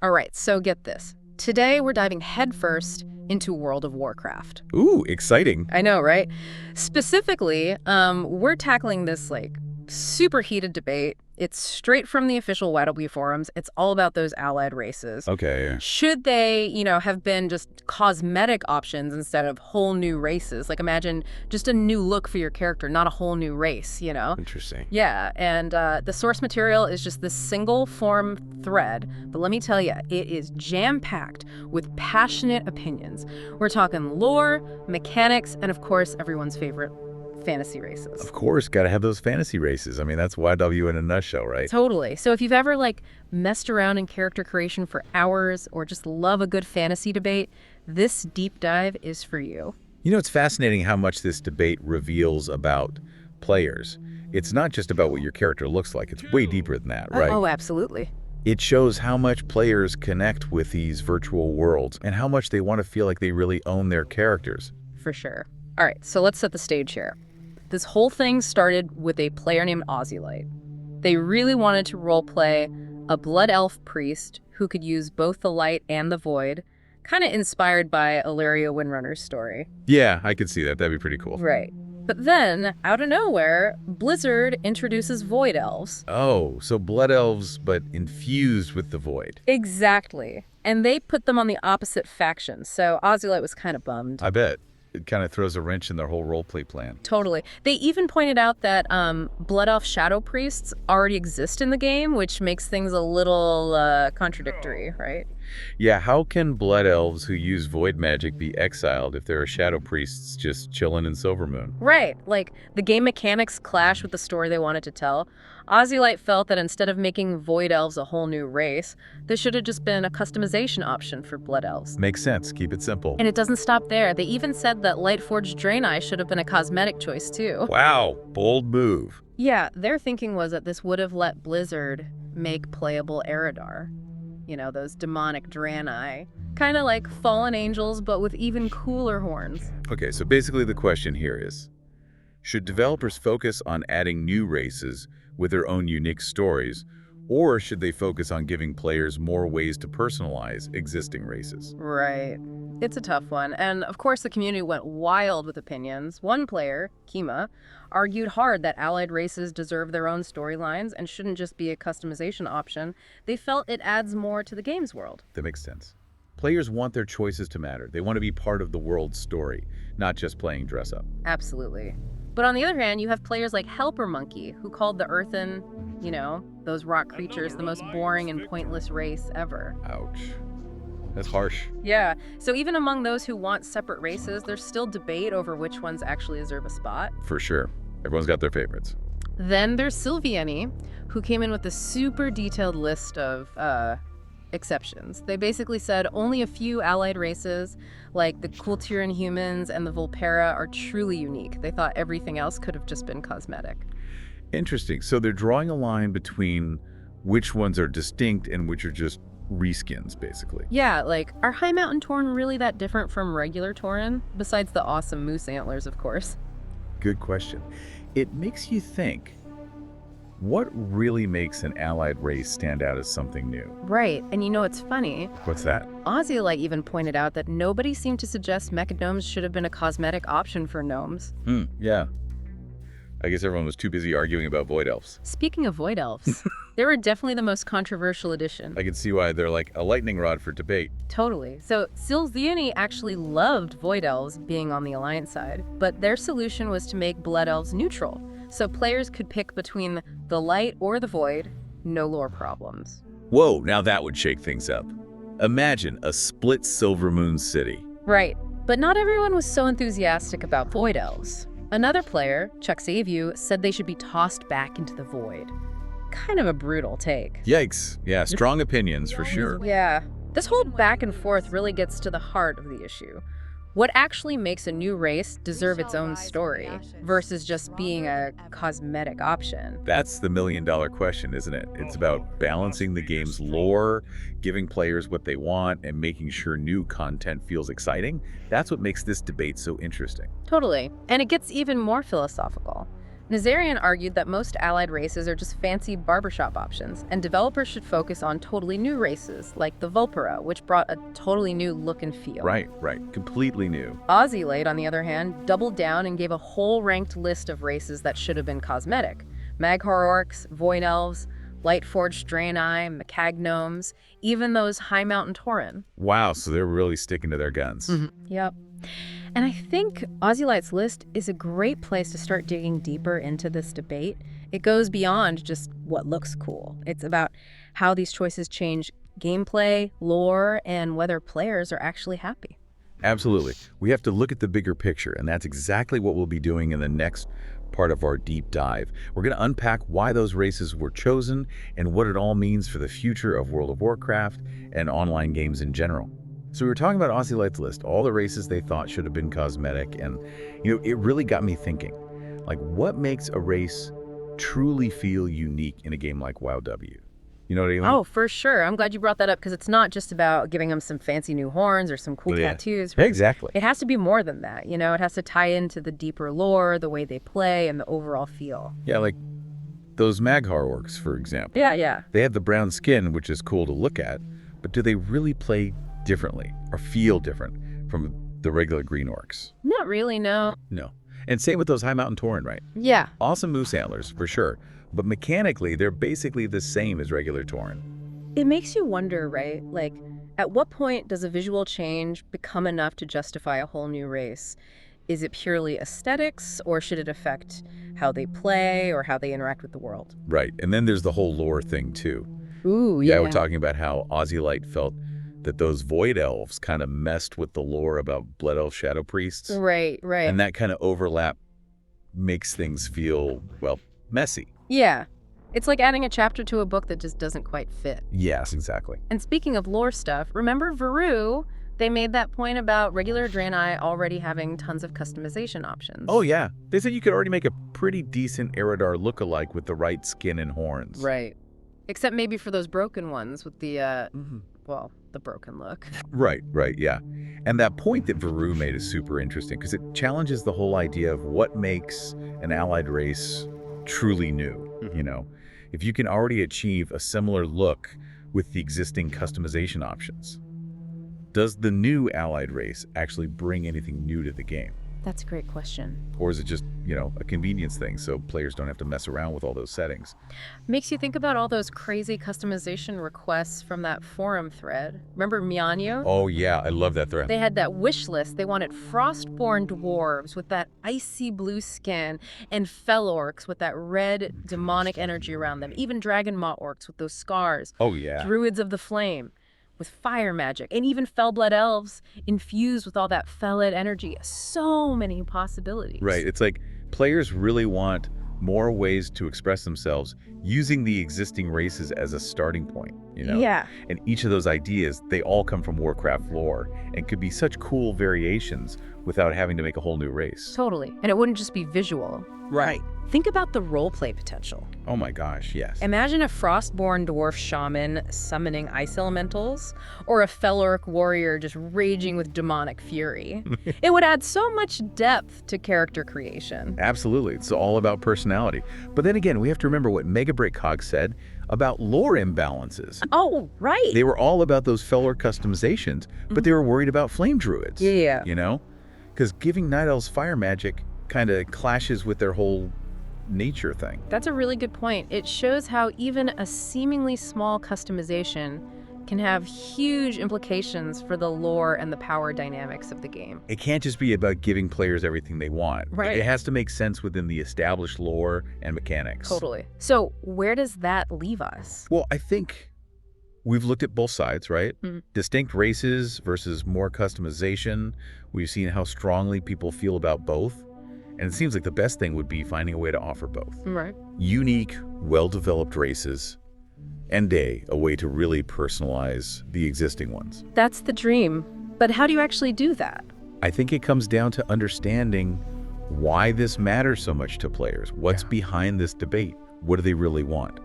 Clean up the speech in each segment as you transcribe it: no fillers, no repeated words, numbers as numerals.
All right, so get this. Today, we're diving headfirst into World of Warcraft. Ooh, exciting. I know, right? Specifically, we're tackling this, like, super heated debate. It's straight from the official WoW forums. It's all about those allied races. Okay. Should they, have been just cosmetic options instead of whole new races? Like, imagine just a new look for your character, not a whole new race, Interesting. Yeah, and the source material is just this single form thread, but let me tell you, it is jam-packed with passionate opinions. We're talking lore, mechanics, and of course, everyone's favorite, fantasy races. Of course, got to have those fantasy races. I mean, that's YW in a nutshell, right? Totally. So if you've ever, messed around in character creation for hours or just love a good fantasy debate, this deep dive is for you. It's fascinating how much this debate reveals about players. It's not just about what your character looks like. It's way deeper than that, right? Oh, absolutely. It shows how much players connect with these virtual worlds and how much they want to feel like they really own their characters. For sure. All right, so let's set the stage here. This whole thing started with a player named Ozilite. They really wanted to roleplay a blood elf priest who could use both the light and the void, kind of inspired by Illyria Windrunner's story. Yeah, I could see that. That'd be pretty cool. Right. But then, out of nowhere, Blizzard introduces void elves. Oh, so blood elves, but infused with the void. Exactly. And they put them on the opposite faction, so Ozilite was kind of bummed. I bet. It kind of throws a wrench in their whole roleplay plan. Totally. They even pointed out that Blood Elf Shadow Priests already exist in the game, which makes things a little contradictory, right? Yeah, how can blood elves who use void magic be exiled if there are shadow priests just chilling in Silvermoon? Right. Like, the game mechanics clash with the story they wanted to tell. Ozilite felt that instead of making void elves a whole new race, this should have just been a customization option for blood elves. Makes sense. Keep it simple. And it doesn't stop there. They even said that Lightforged Draenei should have been a cosmetic choice, too. Wow, bold move. Yeah, their thinking was that this would have let Blizzard make playable Eridar. Those demonic Draenei. Kind of like fallen angels, but with even cooler horns. Okay, so basically the question here is, should developers focus on adding new races with their own unique stories, or should they focus on giving players more ways to personalize existing races? Right. It's a tough one. And of course, the community went wild with opinions. One player, Kima, argued hard that allied races deserve their own storylines and shouldn't just be a customization option. They felt it adds more to the game's world. That makes sense. Players want their choices to matter. They want to be part of the world's story, not just playing dress up. Absolutely. But on the other hand, you have players like Helper Monkey, who called the Earthen, those rock creatures, the most boring and pointless race ever. Ouch. That's harsh. Yeah. So even among those who want separate races, there's still debate over which ones actually deserve a spot. For sure. Everyone's got their favorites. Then there's Sylviani, who came in with a super detailed list of exceptions. They basically said only a few allied races, like the Kulturan humans and the Volpera, are truly unique. They thought everything else could have just been cosmetic. Interesting. So they're drawing a line between which ones are distinct and which are just reskins, basically. Yeah, are High Mountain Tauren really that different from regular Tauren? Besides the awesome moose antlers, of course. Good question. It makes you think, what really makes an allied race stand out as something new? Right, and it's funny. What's that? Ozilite even pointed out that nobody seemed to suggest mechagnomes should have been a cosmetic option for gnomes. Yeah. I guess everyone was too busy arguing about void elves. Speaking of void elves, they were definitely the most controversial addition. I can see why they're like a lightning rod for debate. Totally. So Sylviani actually loved void elves being on the Alliance side, but their solution was to make blood elves neutral, so players could pick between the light or the void, no lore problems. Whoa, now that would shake things up. Imagine a split Silvermoon city. Right, but not everyone was so enthusiastic about void elves. Another player, Chuck Saveyu, said they should be tossed back into the void. Kind of a brutal take. Yikes. Yeah, strong opinions for sure. Yeah. This whole back and forth really gets to the heart of the issue. What actually makes a new race deserve its own story versus just being a cosmetic option? That's the million-dollar question, isn't it? It's about balancing the game's lore, giving players what they want, and making sure new content feels exciting. That's what makes this debate so interesting. Totally. And it gets even more philosophical. Nazarian argued that most allied races are just fancy barbershop options, and developers should focus on totally new races, like the Vulpera, which brought a totally new look and feel. Right. Completely new. Ozzylite, on the other hand, doubled down and gave a whole ranked list of races that should have been cosmetic. Maghar orcs, Void Elves, Lightforged Draenei, Macagnomes, even those High Mountain Tauren. Wow, so they're really sticking to their guns. Yep. And I think Ozzylite's list is a great place to start digging deeper into this debate. It goes beyond just what looks cool. It's about how these choices change gameplay, lore, and whether players are actually happy. Absolutely. We have to look at the bigger picture, and that's exactly what we'll be doing in the next part of our deep dive. We're going to unpack why those races were chosen and what it all means for the future of World of Warcraft and online games in general. So we were talking about Ozzylite's list, all the races they thought should have been cosmetic, and it really got me thinking, like, what makes a race truly feel unique in a game like WoW W? You know what I mean? Oh, for sure. I'm glad you brought that up because it's not just about giving them some fancy new horns or some cool tattoos. Exactly. It has to be more than that. It has to tie into the deeper lore, the way they play, and the overall feel. Yeah, like those Maghar orcs, for example. Yeah. They have the brown skin, which is cool to look at, but do they really play differently or feel different from the regular green orcs? Not really, no. No. And same with those High Mountain Tauren, right? Yeah. Awesome moose antlers, for sure. But mechanically, they're basically the same as regular Tauren. It makes you wonder, right? Like, at what point does a visual change become enough to justify a whole new race? Is it purely aesthetics, or should it affect how they play or how they interact with the world? Right. And then there's the whole lore thing, too. Ooh, Yeah, we're talking about how Ozzylite felt that those Void Elves kind of messed with the lore about Blood Elf Shadow Priests. Right. And that kind of overlap makes things feel, well, messy. Yeah. It's like adding a chapter to a book that just doesn't quite fit. Yes, exactly. And speaking of lore stuff, remember Veru? They made that point about regular Draenei already having tons of customization options. Oh, yeah. They said you could already make a pretty decent Eridar lookalike with the right skin and horns. Right. Except maybe for those broken ones with the, the broken look. Right, yeah. And that point that Veru made is super interesting because it challenges the whole idea of what makes an allied race truly new, If you can already achieve a similar look with the existing customization options, does the new allied race actually bring anything new to the game? That's a great question. Or is it just, a convenience thing so players don't have to mess around with all those settings? Makes you think about all those crazy customization requests from that forum thread. Remember Mianyo? Oh, yeah, I love that thread. They had that wish list. They wanted frostborn dwarves with that icy blue skin and fell orcs with that red demonic energy around them. Even dragon maw orcs with those scars. Oh, yeah. Druids of the flame with fire magic, and even fellblood elves infused with all that fellid energy. So many possibilities. Right. It's like players really want more ways to express themselves using the existing races as a starting point, Yeah. And each of those ideas, they all come from Warcraft lore and could be such cool variations without having to make a whole new race. Totally. And it wouldn't just be visual. Right. Think about the roleplay potential. Oh my gosh, yes. Imagine a frostborn dwarf shaman summoning ice elementals, or a Felorc warrior just raging with demonic fury. It would add so much depth to character creation. Absolutely. It's all about personality. But then again, we have to remember what Megabreakcog said about lore imbalances. Oh, right. They were all about those Felorc customizations, but they were worried about flame druids. Yeah. Because giving Night Elves fire magic kind of clashes with their whole nature thing. That's a really good point. It shows how even a seemingly small customization can have huge implications for the lore and the power dynamics of the game. It can't just be about giving players everything they want. Right. It has to make sense within the established lore and mechanics. Totally. So where does that leave us? Well, I think we've looked at both sides, right? Distinct races versus more customization. We've seen how strongly people feel about both. And it seems like the best thing would be finding a way to offer both. Right. Unique, well-developed races, and a way to really personalize the existing ones. That's the dream. But how do you actually do that? I think it comes down to understanding why this matters so much to players. What's behind this debate? What do they really want?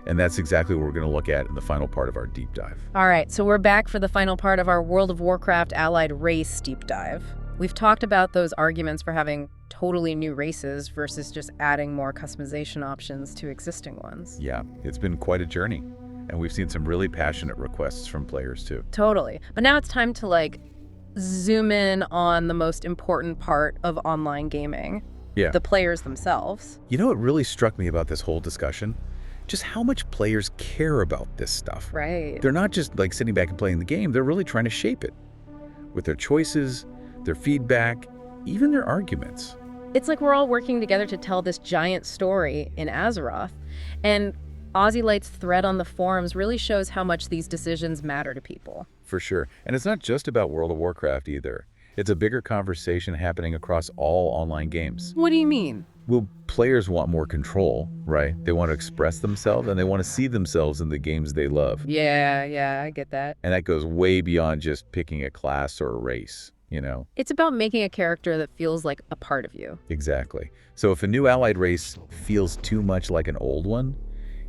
And that's exactly what we're going to look at in the final part of our deep dive. All right, so we're back for the final part of our World of Warcraft Allied Race deep dive. We've talked about those arguments for having totally new races versus just adding more customization options to existing ones. Yeah, it's been quite a journey. And we've seen some really passionate requests from players too. Totally. But now it's time to zoom in on the most important part of online gaming, Yeah. the players themselves. You know what really struck me about this whole discussion? Just how much players care about this stuff. Right. They're not just like sitting back and playing the game, they're really trying to shape it. With their choices, their feedback, even their arguments. It's like we're all working together to tell this giant story in Azeroth. And Aussie Light's thread on the forums really shows how much these decisions matter to people. For sure. And it's not just about World of Warcraft either. It's a bigger conversation happening across all online games. What do you mean? Well, players want more control, right? They want to express themselves and they want to see themselves in the games they love. Yeah, I get that. And that goes way beyond just picking a class or a race, you know? It's about making a character that feels like a part of you. Exactly. So if a new allied race feels too much like an old one,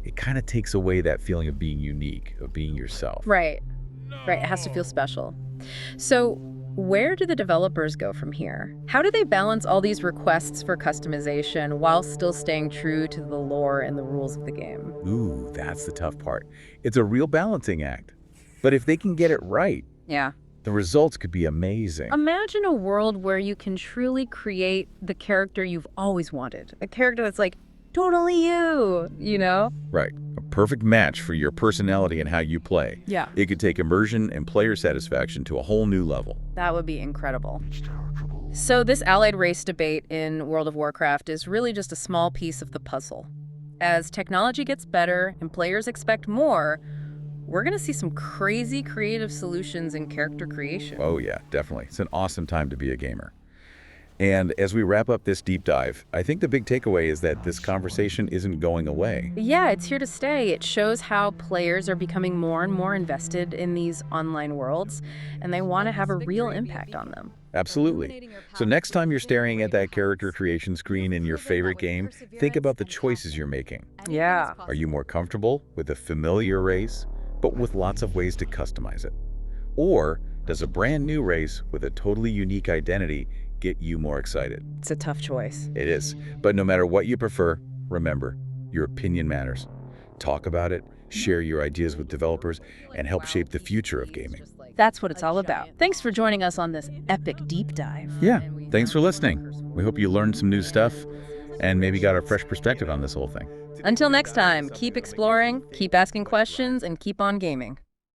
it kind of takes away that feeling of being unique, of being yourself. Right. It has to feel special. So where do the developers go from here? How do they balance all these requests for customization while still staying true to the lore and the rules of the game? Ooh, that's the tough part. It's a real balancing act. But if they can get it right, Yeah. the results could be amazing. Imagine a world where you can truly create the character you've always wanted. A character that's totally you know? Right. A perfect match for your personality and how you play. Yeah. It could take immersion and player satisfaction to a whole new level. That would be incredible. So this allied race debate in World of Warcraft is really just a small piece of the puzzle. As technology gets better and players expect more, we're going to see some crazy creative solutions in character creation. Oh yeah, definitely. It's an awesome time to be a gamer. And as we wrap up this deep dive, I think the big takeaway is that this conversation isn't going away. Yeah, it's here to stay. It shows how players are becoming more and more invested in these online worlds, and they want to have a real impact on them. Absolutely. So next time you're staring at that character creation screen in your favorite game, think about the choices you're making. Yeah. Are you more comfortable with a familiar race, but with lots of ways to customize it? Or does a brand new race with a totally unique identity get you more excited? It's a tough choice. It is. But no matter what you prefer, remember, your opinion matters. Talk about it, share your ideas with developers, and help shape the future of gaming. That's what it's all about. Thanks for joining us on this epic deep dive. Yeah, thanks for listening. We hope you learned some new stuff and maybe got a fresh perspective on this whole thing. Until next time, keep exploring, keep asking questions, and keep on gaming.